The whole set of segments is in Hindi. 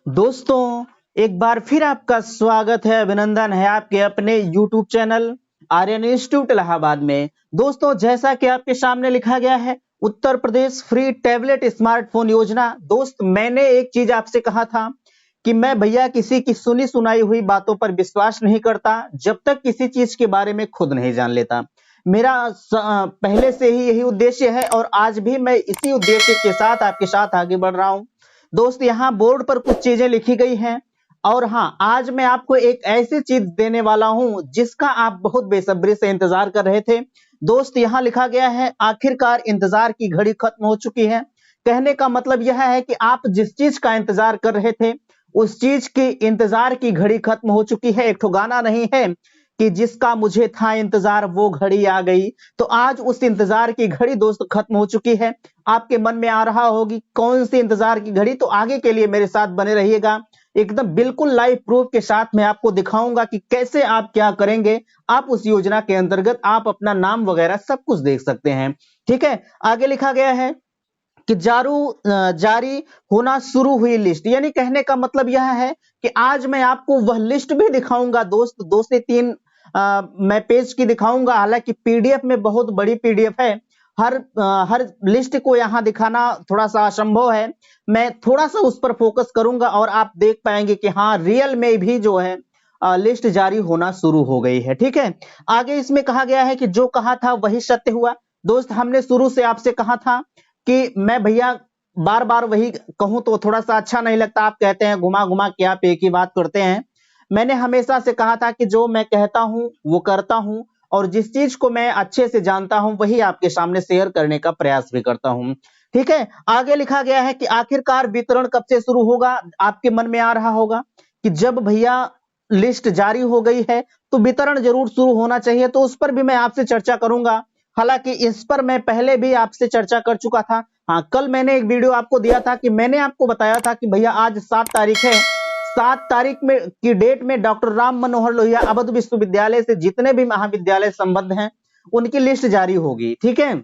दोस्तों, एक बार फिर आपका स्वागत है, अभिनंदन है आपके अपने YouTube channel Aryan institute Allahabad में। दोस्तों, जैसा कि आपके सामने लिखा गया है, Uttar Pradesh free tablet smartphone योजना। दोस्त, मैंने एक चीज आपसे कहा था कि मैं भैया किसी की सुनी सुनाई हुई बातों पर विश्वास नहीं करता जब तक किसी चीज के बारे में खुद नहीं जान लेता। मेरा पहले से ही यही उद्देश्य है और आज भी मैं इसी उद्देश्य के साथ आपके साथ आगे बढ़ रहा हूं। दोस्त, यहाँ बोर्ड पर कुछ चीजें लिखी गई हैं और हाँ, आज मैं आपको एक ऐसी चीज देने वाला हूं जिसका आप बहुत बेसब्री से इंतजार कर रहे थे। दोस्त, यहाँ लिखा गया है, आखिरकार इंतजार की घड़ी खत्म हो चुकी है। कहने का मतलब यह है कि आप जिस चीज का इंतजार कर रहे थे उस चीज की इंतजार की घड़ी खत्म हो चुकी है। एक ठो गाना नहीं है कि जिसका मुझे था इंतजार वो घड़ी आ गई। तो आज उस इंतजार की घड़ी दोस्त खत्म हो चुकी है। आपके मन में आ रहा होगी कौन सी इंतजार की घड़ी, तो आगे के लिए मेरे साथ बने रहिएगा। एकदम बिल्कुल लाइव प्रूफ के साथ मैं आपको दिखाऊंगा कि कैसे आप क्या करेंगे। आप उस योजना के अंतर्गत आप अपना नाम वगैरह सब कुछ देख सकते हैं। ठीक है, आगे लिखा गया है कि जारी होना शुरू हुई लिस्ट। यानी कहने का मतलब यह है कि आज मैं आपको वह लिस्ट भी दिखाऊंगा दोस्त, 2 से 3 मैं पेज की दिखाऊंगा। हालांकि पीडीएफ में बहुत बड़ी पीडीएफ है, हर लिस्ट को यहां दिखाना थोड़ा सा असंभव है। मैं थोड़ा सा उस पर फोकस करूंगा और आप देख पाएंगे कि हाँ, रियल में भी जो है लिस्ट जारी होना शुरू हो गई है। ठीक है, आगे इसमें कहा गया है कि जो कहा था वही सत्य हुआ। दोस्त, हमने शुरू से आपसे कहा था कि मैं भैया बार बार वही कहूं तो थोड़ा सा अच्छा नहीं लगता। आप कहते हैं घुमा घुमा के आप एक ही बात करते हैं। मैंने हमेशा से कहा था कि जो मैं कहता हूं वो करता हूं और जिस चीज को मैं अच्छे से जानता हूं वही आपके सामने शेयर करने का प्रयास भी करता हूं। ठीक है, आगे लिखा गया है कि आखिरकार वितरण कब से शुरू होगा। आपके मन में आ रहा होगा कि जब भैया लिस्ट जारी हो गई है तो वितरण जरूर शुरू होना चाहिए, तो उस पर भी मैं आपसे चर्चा करूंगा। हालांकि इस पर मैं पहले भी आपसे चर्चा कर चुका था। हाँ, कल मैंने एक वीडियो आपको दिया था कि मैंने आपको बताया था कि भैया आज 7 तारीख है, 7 तारीख में की डेट में डॉक्टर राम मनोहर लोहिया अवध विश्वविद्यालय से जितने भी महाविद्यालय संबद्ध हैं उनकी लिस्ट जारी होगी। ठीक है,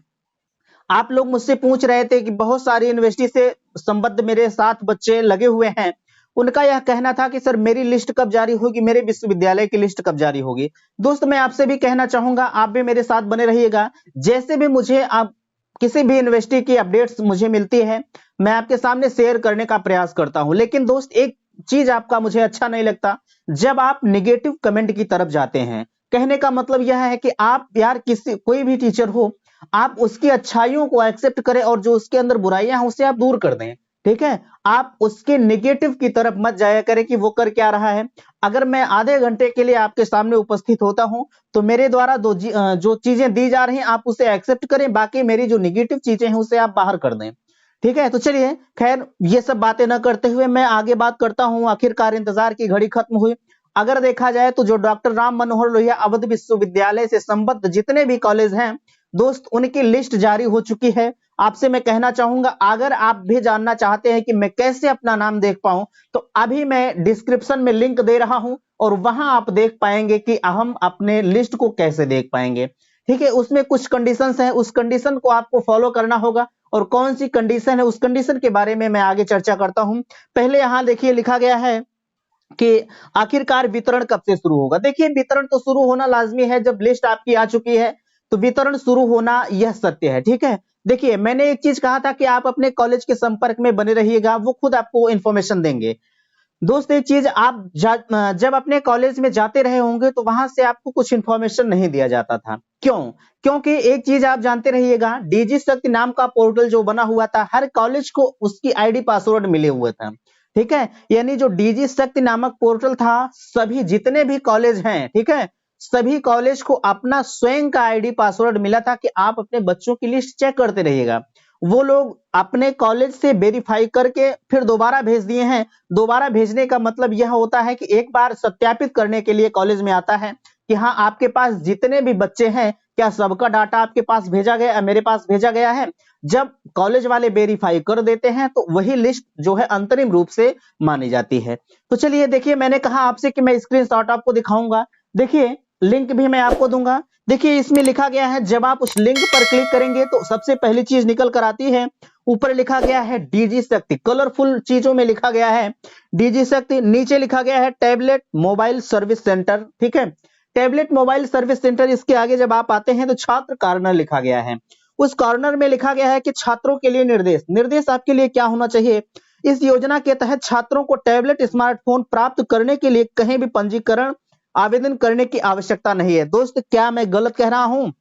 आप लोग मुझसे पूछ रहे थे कि बहुत सारी यूनिवर्सिटी से संबद्ध मेरे साथ बच्चे लगे हुए हैं, उनका यह कहना था कि सर मेरी लिस्ट कब जारी होगी, मेरे विश्वविद्यालय की लिस्ट कब जारी होगी। दोस्त, मैं आपसे भी कहना चाहूंगा, आप भी मेरे साथ बने रहिएगा। जैसे भी मुझे आप किसी भी यूनिवर्सिटी की अपडेट्स मुझे मिलती है मैं आपके सामने शेयर करने का प्रयास करता हूं। लेकिन दोस्त, एक चीज आपका मुझे अच्छा नहीं लगता, जब आप निगेटिव कमेंट की तरफ जाते हैं। कहने का मतलब यह है कि आप यार किसी कोई भी टीचर हो, आप उसकी अच्छाइयों को एक्सेप्ट करें और जो उसके अंदर बुराइयां हैं उसे आप दूर कर दें। ठीक है, आप उसके नेगेटिव की तरफ मत जाया करें कि वो कर क्या रहा है। अगर मैं आधे घंटे के लिए आपके सामने उपस्थित होता हूं तो मेरे द्वारा जो चीजें दी जा रही हैं आप उसे एक्सेप्ट करें, बाकी मेरी जो निगेटिव चीजें हैं उसे आप बाहर कर दें। ठीक है, तो चलिए, खैर ये सब बातें न करते हुए मैं आगे बात करता हूं। आखिरकार इंतजार की घड़ी खत्म हुई। अगर देखा जाए तो जो डॉक्टर राम मनोहर लोहिया अवध विश्वविद्यालय से संबद्ध जितने भी कॉलेज हैं दोस्त, उनकी लिस्ट जारी हो चुकी है। आपसे मैं कहना चाहूंगा, अगर आप भी जानना चाहते हैं कि मैं कैसे अपना नाम देख पाऊं तो अभी मैं डिस्क्रिप्शन में लिंक दे रहा हूं और वहां आप देख पाएंगे कि हम अपने लिस्ट को कैसे देख पाएंगे। ठीक है, उसमें कुछ कंडीशंस हैं, उस कंडीशन को आपको फॉलो करना होगा और कौन सी कंडीशन है उस कंडीशन के बारे में मैं आगे चर्चा करता हूं। पहले यहां देखिए लिखा गया है कि आखिरकार वितरण कब से शुरू होगा। देखिए, वितरण तो शुरू होना लाजमी है, जब लिस्ट आपकी आ चुकी है तो वितरण शुरू होना यह सत्य है। ठीक है, देखिए मैंने एक चीज कहा था कि आप अपने कॉलेज के संपर्क में बने रहिएगा, वो खुद आपको इंफॉर्मेशन देंगे। दोस्त, एक चीज आप जब अपने कॉलेज में जाते रहे होंगे तो वहां से आपको कुछ इंफॉर्मेशन नहीं दिया जाता था। क्यों? क्योंकि एक चीज आप जानते रहिएगा, डीजी शक्ति नाम का पोर्टल जो बना हुआ था, हर कॉलेज को उसकी आईडी पासवर्ड मिले हुए था। ठीक है, यानी जो डीजी शक्ति नामक पोर्टल था, सभी जितने भी कॉलेज हैं, ठीक है, सभी कॉलेज को अपना स्वयं का आईडी पासवर्ड मिला था कि आप अपने बच्चों की लिस्ट चेक करते रहिएगा। वो लोग अपने कॉलेज से वेरीफाई करके फिर दोबारा भेज दिए हैं। दोबारा भेजने का मतलब यह होता है कि एक बार सत्यापित करने के लिए कॉलेज में आता है कि हाँ, आपके पास जितने भी बच्चे हैं क्या सबका डाटा आपके पास भेजा गया, मेरे पास भेजा गया है। जब कॉलेज वाले वेरीफाई कर देते हैं तो वही लिस्ट जो है अंतरिम रूप से मानी जाती है। तो चलिए देखिए, मैंने कहा आपसे कि मैं स्क्रीनशॉट आपको दिखाऊंगा। देखिए, लिंक भी मैं आपको दूंगा। देखिए, इसमें लिखा गया है, जब आप उस लिंक पर क्लिक करेंगे तो सबसे पहली चीज निकल कर आती है, ऊपर लिखा गया है डीजी शक्ति, कलरफुल चीजों में लिखा गया है डीजी शक्ति। नीचे लिखा गया है टैबलेट मोबाइल सर्विस सेंटर, ठीक है, टैबलेट मोबाइल सर्विस सेंटर। इसके आगे जब आप आते हैं तो छात्र कॉर्नर लिखा गया है। उस कॉर्नर में लिखा गया है कि छात्रों के लिए निर्देश, निर्देश आपके लिए क्या होना चाहिए। इस योजना के तहत छात्रों को टैबलेट स्मार्टफोन प्राप्त करने के लिए कहीं भी पंजीकरण आवेदन करने की आवश्यकता नहीं है। दोस्त, क्या मैं गलत कह रहा हूं?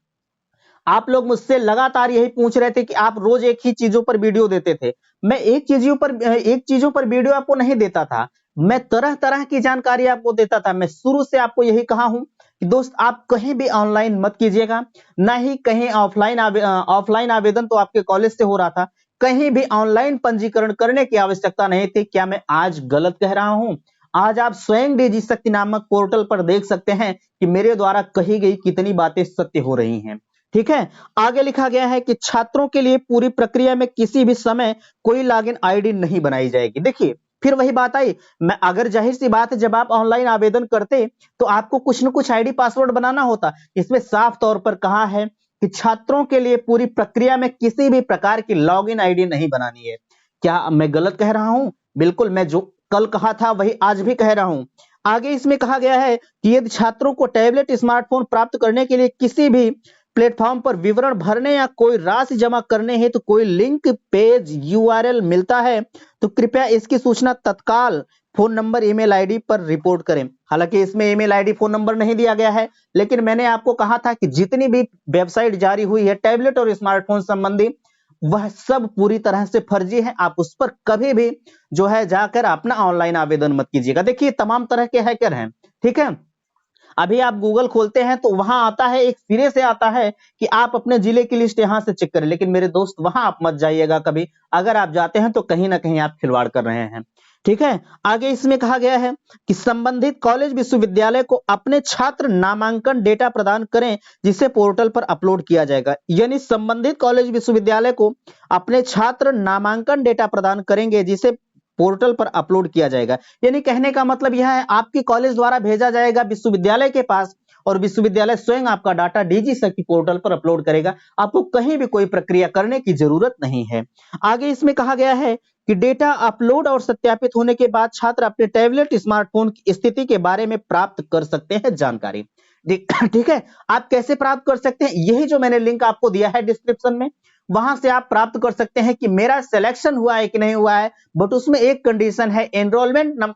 आप लोग मुझसे लगातार यही पूछ रहे थे कि आप रोज एक ही चीजों पर वीडियो देते थे। मैं एक चीजों पर वीडियो आपको नहीं देता था, मैं तरह तरह की जानकारी आपको देता था। मैं शुरू से आपको यही कहा हूं कि दोस्त, आप कहीं भी ऑनलाइन मत कीजिएगा, ना ही कहीं ऑफलाइन आवेदन तो आपके कॉलेज से हो रहा था, कहीं भी ऑनलाइन पंजीकरण करने की आवश्यकता नहीं थी। क्या मैं आज गलत कह रहा हूं? आज आप स्वयं डीजी शक्ति नामक पोर्टल पर देख सकते हैं कि मेरे द्वारा कही गई कितनी बातें सत्य हो रही हैं, ठीक है। आगे लिखा गया है कि छात्रों के लिए पूरी प्रक्रिया में किसी भी समय कोई लॉगिन आईडी नहीं बनाई जाएगी। देखिए, फिर वही बात आई, मैं अगर जाहिर सी बात है, जब आप ऑनलाइन आवेदन करते तो आपको कुछ न कुछ आईडी पासवर्ड बनाना होता। इसमें साफ तौर पर कहा है कि छात्रों के लिए पूरी प्रक्रिया में किसी भी प्रकार की लॉगिन आईडी नहीं बनानी है। क्या मैं गलत कह रहा हूं? बिल्कुल, मैं जो कल कहा था वही आज भी कह रहा हूं। आगे इसमें कहा गया है कि यदि छात्रों को टैबलेट स्मार्टफोन प्राप्त करने के लिए किसी भी प्लेटफॉर्म पर विवरण भरने या कोई राशि जमा करने हेतु कोई लिंक, पेज, यूआरएल मिलता है तो कृपया इसकी सूचना तत्काल फोन नंबर, ईमेल आईडी पर रिपोर्ट करें। हालांकि इसमें ईमेल आईडी, फोन नंबर नहीं दिया गया है, लेकिन मैंने आपको कहा था कि जितनी भी वेबसाइट जारी हुई है टैबलेट और स्मार्टफोन संबंधी, वह सब पूरी तरह से फर्जी है। आप उस पर कभी भी जो है जाकर अपना ऑनलाइन आवेदन मत कीजिएगा। देखिए, तमाम तरह के हैकर हैं, ठीक है। अभी आप गूगल खोलते हैं तो वहां आता है, एक सिरे से आता है कि आप अपने जिले की लिस्ट यहां से चेक करें, लेकिन मेरे दोस्त वहां आप मत जाइएगा कभी। अगर आप जाते हैं तो कहीं ना कहीं आप खिलवाड़ कर रहे हैं, ठीक है। आगे इसमें कहा गया है कि संबंधित कॉलेज विश्वविद्यालय को अपने छात्र नामांकन डेटा प्रदान करें जिसे पोर्टल पर अपलोड किया जाएगा। यानी संबंधित कॉलेज विश्वविद्यालय को अपने छात्र नामांकन डेटा प्रदान करेंगे जिसे पोर्टल पर अपलोड किया जाएगा। यानी कहने का मतलब यह है, आपकी कॉलेज द्वारा भेजा जाएगा विश्वविद्यालय के पास और विश्वविद्यालय स्वयं आपका डाटा डीजी शक्ति पोर्टल पर अपलोड करेगा। आपको कहीं भी कोई प्रक्रिया करने की जरूरत नहीं है। आगे इसमें कहा गया है कि डेटा अपलोड और सत्यापित होने के बाद छात्र अपने टैबलेट स्मार्टफोन की स्थिति के बारे में प्राप्त कर सकते हैं जानकारी। ठीक है, आप कैसे प्राप्त कर सकते हैं? यही जो मैंने लिंक आपको दिया है डिस्क्रिप्शन में, वहां से आप प्राप्त कर सकते हैं कि मेरा सिलेक्शन हुआ है कि नहीं हुआ है। बट उसमें एक कंडीशन है, एनरोलमेंट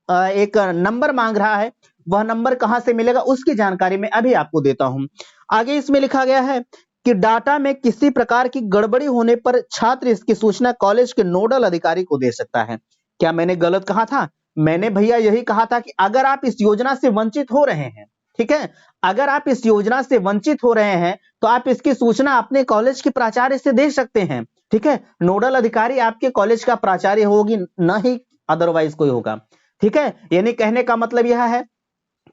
एक नंबर मांग रहा है, वह नंबर कहां से मिलेगा उसकी जानकारी मैं अभी आपको देता हूं। आगे इसमें लिखा गया है कि डाटा में किसी प्रकार की गड़बड़ी होने पर छात्र इसकी सूचना कॉलेज के नोडल अधिकारी को दे सकता है। क्या मैंने गलत कहा था? मैंने भैया यही कहा था कि अगर आप इस योजना से वंचित हो रहे हैं, ठीक है, अगर आप इस योजना से वंचित हो रहे हैं तो आप इसकी सूचना अपने कॉलेज के प्राचार्य से दे सकते हैं, ठीक है। नोडल अधिकारी आपके कॉलेज का प्राचार्य होगी, ना ही अदरवाइज कोई होगा, ठीक है। यानी कहने का मतलब यह है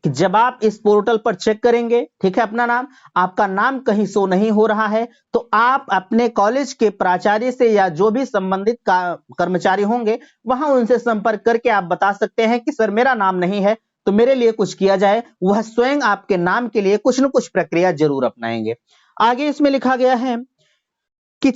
कि जब आप इस पोर्टल पर चेक करेंगे, ठीक है, अपना नाम, आपका नाम कहीं शो नहीं हो रहा है तो आप अपने कॉलेज के प्राचार्य से या जो भी संबंधित कर्मचारी होंगे वहां उनसे संपर्क करके आप बता सकते हैं कि सर मेरा नाम नहीं है तो मेरे लिए कुछ किया जाए। वह स्वयं आपके नाम के लिए कुछ न कुछ प्रक्रिया जरूर अपनाएंगे। आगे इसमें लिखा गया है कि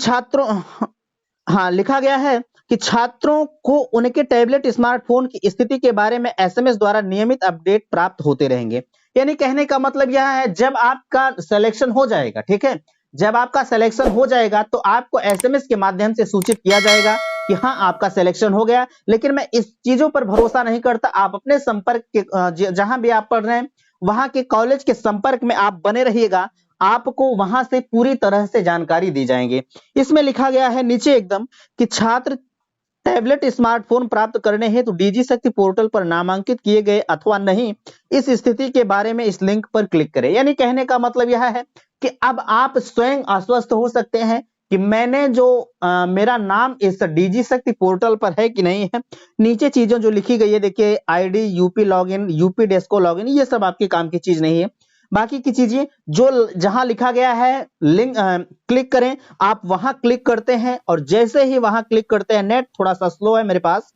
लिखा गया है कि छात्रों को उनके टैबलेट स्मार्टफोन की स्थिति के बारे में एसएमएस द्वारा नियमित अपडेट प्राप्त होते रहेंगे। यानी कहने का मतलब यह है, जब आपका सिलेक्शन हो जाएगा, ठीक है, जब आपका सिलेक्शन हो जाएगा तो आपको एसएमएस के माध्यम से सूचित किया जाएगा कि हाँ आपका सिलेक्शन हो गया। लेकिन मैं इस चीजों पर भरोसा नहीं करता। आप अपने संपर्क के जहां भी आप पढ़ रहे हैं वहां के कॉलेज के संपर्क में आप बने रहिएगा, आपको वहां से पूरी तरह से जानकारी दी जाएंगे। इसमें लिखा गया है नीचे एकदम कि छात्र टैबलेट स्मार्टफोन प्राप्त करने हेतु डीजी शक्ति पोर्टल पर नामांकित किए गए अथवा नहीं, इस स्थिति के बारे में इस लिंक पर क्लिक करें। यानी कहने का मतलब यह है कि अब आप स्वयं आश्वस्त हो सकते हैं कि मैंने जो मेरा नाम इस डीजी शक्ति पोर्टल पर है कि नहीं है। नीचे चीजें जो लिखी गई है देखिए, ID, UP login, UP Desco login, ये सब आपके काम की चीज नहीं है। बाकी की चीजें जो जहां लिखा गया है लिंक क्लिक करें, आप वहां क्लिक करते हैं और जैसे ही वहां क्लिक करते हैं, नेट थोड़ा सा स्लो है मेरे पास,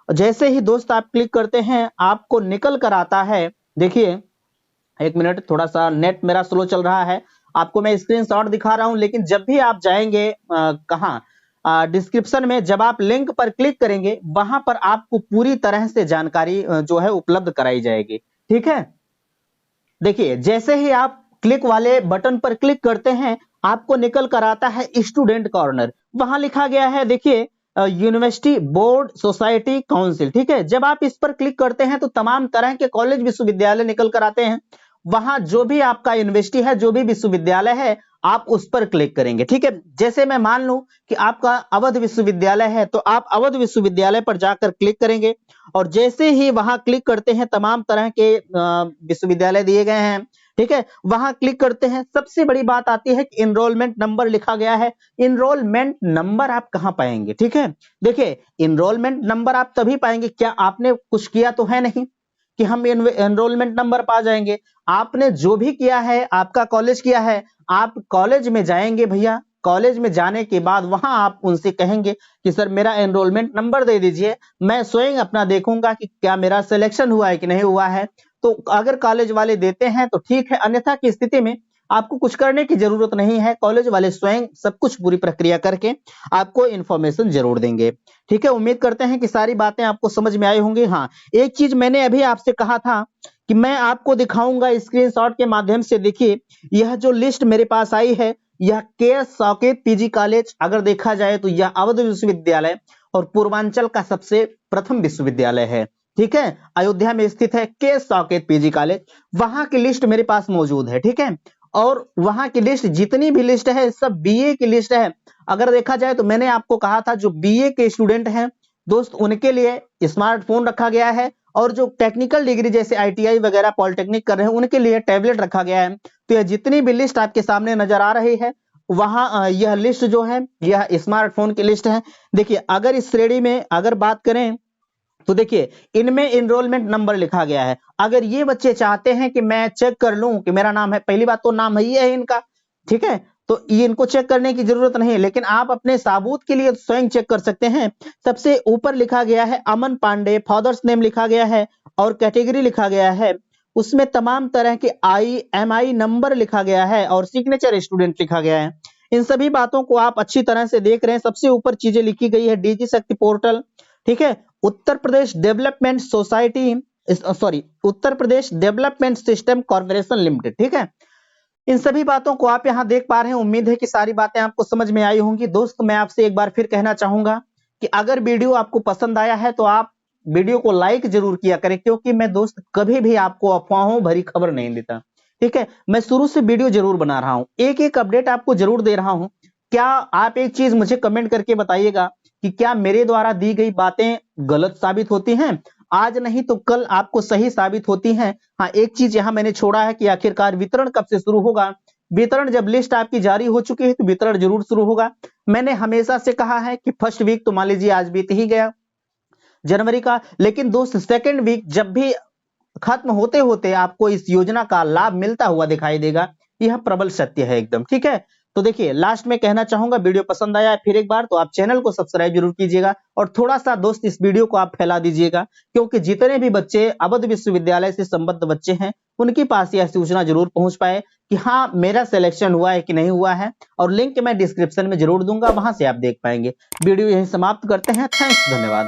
जैसे ही दोस्त आप क्लिक करते हैं आपको निकल कर आता है। देखिए, एक मिनट, थोड़ा सा नेट मेरा स्लो चल रहा है, आपको मैं स्क्रीनशॉट दिखा रहा हूं। लेकिन जब भी आप जाएंगे कहां, डिस्क्रिप्शन में जब आप लिंक पर क्लिक करेंगे वहां पर आपको पूरी तरह से जानकारी जो है उपलब्ध कराई जाएगी। ठीक है, देखिए जैसे ही आप क्लिक वाले बटन पर क्लिक करते हैं आपको निकल कर आता है स्टूडेंट कॉर्नर। वहां लिखा गया है देखिए यूनिवर्सिटी बोर्ड सोसाइटी काउंसिल। ठीक है, जब आप इस पर क्लिक करते हैं तो तमाम तरह के कॉलेज विश्वविद्यालय निकल कर आते हैं। वहां जो भी आपका यूनिवर्सिटी है, जो भी विश्वविद्यालय है, आप उस पर क्लिक करेंगे। ठीक है, जैसे मैं मान लूं कि आपका अवध विश्वविद्यालय है तो आप अवध विश्वविद्यालय पर जाकर क्लिक करेंगे और जैसे ही वहां क्लिक करते हैं तमाम तरह के विश्वविद्यालय दिए गए हैं। ठीक है, वहां क्लिक करते हैं, सबसे बड़ी बात आती है कि इनरोलमेंट नंबर लिखा गया है। इनरोलमेंट नंबर आप कहां पाएंगे? ठीक है, देखिए इनरोलमेंट नंबर आप तभी पाएंगे, क्या आपने कुछ किया तो है नहीं कि हम एनरोलमेंट नंबर पा जाएंगे। आपने जो भी किया है, आपका कॉलेज किया है, आप कॉलेज में जाएंगे भैया, कॉलेज में जाने के बाद वहां आप उनसे कहेंगे कि सर मेरा एनरोलमेंट नंबर दे दीजिए, मैं स्वयं अपना देखूंगा कि क्या मेरा सिलेक्शन हुआ है कि नहीं हुआ है। तो अगर कॉलेज वाले देते हैं तो ठीक है, अन्यथा की स्थिति में आपको कुछ करने की जरूरत नहीं है, कॉलेज वाले स्वयं सब कुछ पूरी प्रक्रिया करके आपको इंफॉर्मेशन जरूर देंगे। ठीक है, उम्मीद करते हैं कि सारी बातें आपको समझ में आई होंगी। हाँ, एक चीज मैंने अभी आपसे कहा था कि मैं आपको दिखाऊंगा स्क्रीनशॉट के माध्यम से। देखिए यह जो लिस्ट मेरे पास आई है, यह के साकेत पीजी कॉलेज अगर देखा जाए तो यह अवध विश्वविद्यालय और पूर्वांचल का सबसे प्रथम विश्वविद्यालय है। ठीक है, अयोध्या में स्थित है के साकेत पीजी कॉलेज, वहां की लिस्ट मेरे पास मौजूद है। ठीक है, और वहां की लिस्ट जितनी भी लिस्ट है सब बीए की लिस्ट है। अगर देखा जाए तो मैंने आपको कहा था जो बीए के स्टूडेंट हैं दोस्त उनके लिए स्मार्टफोन रखा गया है, और जो टेक्निकल डिग्री जैसे आईटीआई वगैरह पॉलिटेक्निक कर रहे हैं उनके लिए टैबलेट रखा गया है। तो यह जितनी भी लिस्ट आपके सामने नजर आ रही है वहां यह लिस्ट जो है यह स्मार्टफोन की लिस्ट है। देखिए अगर इस श्रेणी में अगर बात करें तो देखिए इनमें इनरोलमेंट नंबर लिखा गया है। अगर ये बच्चे चाहते हैं कि मैं चेक कर लूं कि मेरा नाम है, पहली बात तो नाम ही है इनका। ठीक है, तो ये इनको चेक करने की जरूरत नहीं है, लेकिन आप अपने साबूत के लिए स्वयं चेक कर सकते हैं। सबसे ऊपर लिखा गया है अमन पांडे, फादर्स नेम लिखा गया है और कैटेगरी लिखा गया है, उसमें तमाम तरह के IMEI नंबर लिखा गया है और सिग्नेचर स्टूडेंट लिखा गया है। इन सभी बातों को आप अच्छी तरह से देख रहे हैं। सबसे ऊपर चीजें लिखी गई है डीजी शक्ति पोर्टल। ठीक है, उत्तर प्रदेश development society, sorry Uttar Pradesh development system corporation limited. ठीक है, इन सभी बातों को आप यहां देख पा रहे हैं। उम्मीद है कि सारी बातें आपको समझ में आई होंगी। दोस्त मैं आपसे एक बार फिर कहना चाहूंगा कि अगर वीडियो आपको पसंद आया है तो आप वीडियो को लाइक जरूर किया करें, क्योंकि मैं दोस्त कभी भी आपको अफवाहों भरी खबर नहीं देता। ठीक है, मैं शुरू से वीडियो जरूर बना रहा हूं, एक एक अपडेट आपको जरूर दे रहा हूं। क्या आप एक चीज मुझे कमेंट करके बताइएगा कि क्या मेरे द्वारा दी गई बातें गलत साबित होती हैं? आज नहीं तो कल आपको सही साबित होती हैं। हाँ, एक चीज यहां मैंने छोड़ा है कि आखिरकार वितरण कब से शुरू होगा। वितरण जब लिस्ट आपकी जारी हो चुकी है तो वितरण जरूर शुरू होगा। मैंने हमेशा से कहा है कि फर्स्ट वीक तो मान लीजिए आज बीत ही गया जनवरी का, लेकिन दोस्त सेकेंड वीक जब भी खत्म होते होते आपको इस योजना का लाभ मिलता हुआ दिखाई देगा। यह प्रबल सत्य है एकदम। ठीक है, तो देखिए लास्ट में कहना चाहूंगा, वीडियो पसंद आया है फिर एक बार तो आप चैनल को सब्सक्राइब जरूर कीजिएगा और थोड़ा सा दोस्त इस वीडियो को आप फैला दीजिएगा, क्योंकि जितने भी बच्चे अवध विश्वविद्यालय से संबद्ध बच्चे हैं उनके पास यह सूचना जरूर पहुंच पाए कि हाँ मेरा सिलेक्शन हुआ है कि नहीं हुआ है। और लिंक मैं डिस्क्रिप्शन में जरूर दूंगा, वहां से आप देख पाएंगे। वीडियो यहीं समाप्त करते हैं। थैंक्स, धन्यवाद।